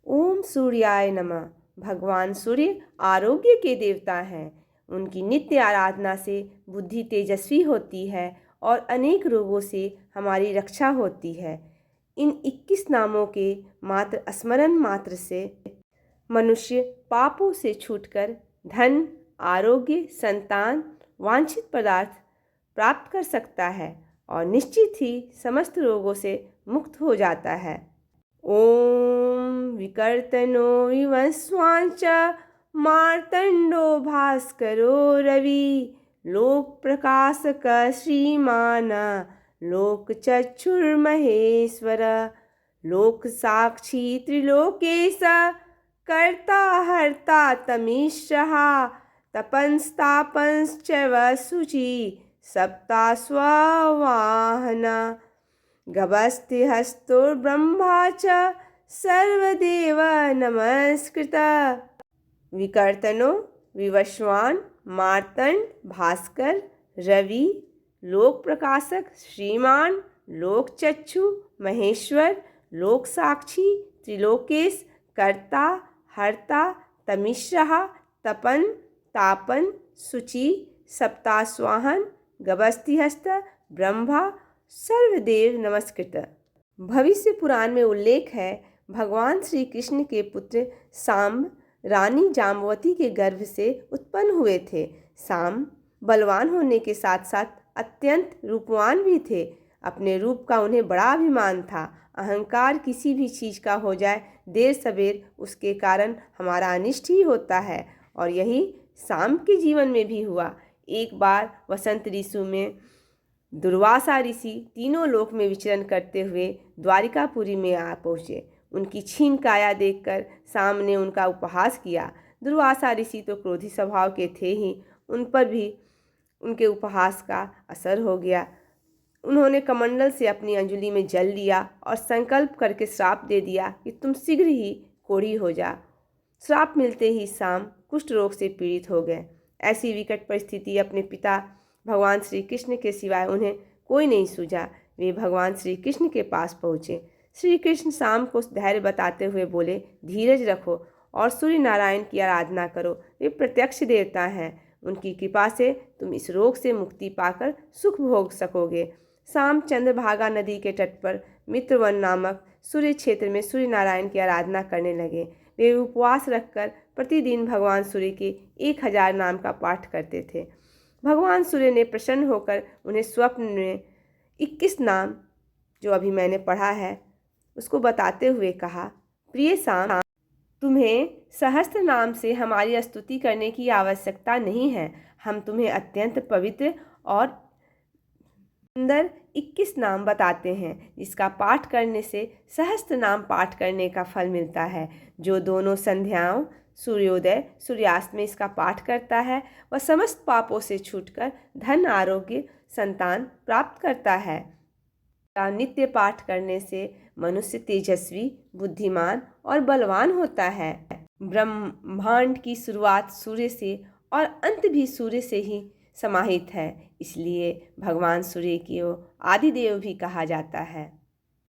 ओम सूर्याय नमः। भगवान सूर्य आरोग्य के देवता हैं। उनकी नित्य आराधना से बुद्धि तेजस्वी होती है और अनेक रोगों से हमारी रक्षा होती है। इन 21 नामों के मात्र स्मरण मात्र से मनुष्य पापों से छूटकर धन, आरोग्य, संतान, वांछित पदार्थ प्राप्त कर सकता है और निश्चित ही समस्त रोगों से मुक्त हो जाता है। ओम विकर्तनो विवस्वांच मार्तंडो भास्करो रवि लोक प्रकाशक श्रीमान लोक चक्षुर्महेश्वर लोक साक्षी त्रिलोकेश कर्ता हर्ता तमीशः तपंस्तापंश्च वसुचि सप्ता स्ववाहन गभस्तिहस्तोर्ब्रह्मा च सर्वदेव नमस्कृत। विकर्तनो विवस्वान मार्तंड भास्कर रवि लोक प्रकाशक श्रीमान लोक चक्षु महेश्वर लोक साक्षी त्रिलोकेश कर्ता हर्ता तमिश्रः तपन तापन सुचि सप्तास्वाहन गभस्तिहस्त ब्रह्मा सर्वदेव नमस्कृत। भविष्य पुराण में उल्लेख है, भगवान श्री कृष्ण के पुत्र सांब रानी जाम्बवती के गर्भ से उत्पन्न हुए थे। सांब बलवान होने के साथ साथ अत्यंत रूपवान भी थे। अपने रूप का उन्हें बड़ा अभिमान था। अहंकार किसी भी चीज़ का हो जाए, देर सवेर उसके कारण हमारा अनिष्ट ही होता है, और यही सांब के जीवन में भी हुआ। एक बार वसंत ऋतु में दुर्वासा ऋषि तीनों लोक में विचरण करते हुए द्वारिकापुरी में आ पहुँचे। उनकी क्षीण काया देखकर सांब ने उनका उपहास किया। दुर्वासा ऋषि तो क्रोधी स्वभाव के थे ही, उन पर भी उनके उपहास का असर हो गया। उन्होंने कमंडल से अपनी अंजलि में जल लिया और संकल्प करके श्राप दे दिया कि तुम शीघ्र ही कोढ़ी हो जा। श्राप मिलते ही सांब कुष्ठ रोग से पीड़ित हो गए। ऐसी विकट परिस्थिति अपने पिता भगवान श्री कृष्ण के सिवाय उन्हें कोई नहीं सूझा। वे भगवान श्री कृष्ण के पास पहुँचे। श्री कृष्ण सांब को धैर्य बताते हुए बोले, धीरज रखो और सूर्य नारायण की आराधना करो। वे प्रत्यक्ष देवता हैं। उनकी कृपा से तुम इस रोग से मुक्ति पाकर सुख भोग सकोगे। सांब चंद्रभागा नदी के तट पर मित्रवन नामक सूर्य क्षेत्र में सूर्य नारायण की आराधना करने लगे। वे उपवास रखकर प्रतिदिन भगवान सूर्य के 1000 नाम का पाठ करते थे। भगवान सूर्य ने प्रसन्न होकर उन्हें स्वप्न में 21 नाम, जो अभी मैंने पढ़ा है, उसको बताते हुए कहा, प्रिय सांब, तुम्हें सहस्त्र नाम से हमारी स्तुति करने की आवश्यकता नहीं है। हम तुम्हें अत्यंत पवित्र और सुंदर 21 नाम बताते हैं, जिसका पाठ करने से सहस्त्र नाम पाठ करने का फल मिलता है। जो दोनों संध्याओं सूर्योदय सूर्यास्त में इसका पाठ करता है, वह समस्त पापों से छूटकर धन, आरोग्य, संतान प्राप्त करता है। नित्य पाठ करने से मनुष्य तेजस्वी, बुद्धिमान और बलवान होता है। ब्रह्मांड की शुरुआत सूर्य से और अंत भी सूर्य से ही समाहित है, इसलिए भगवान सूर्य को आदिदेव भी कहा जाता है।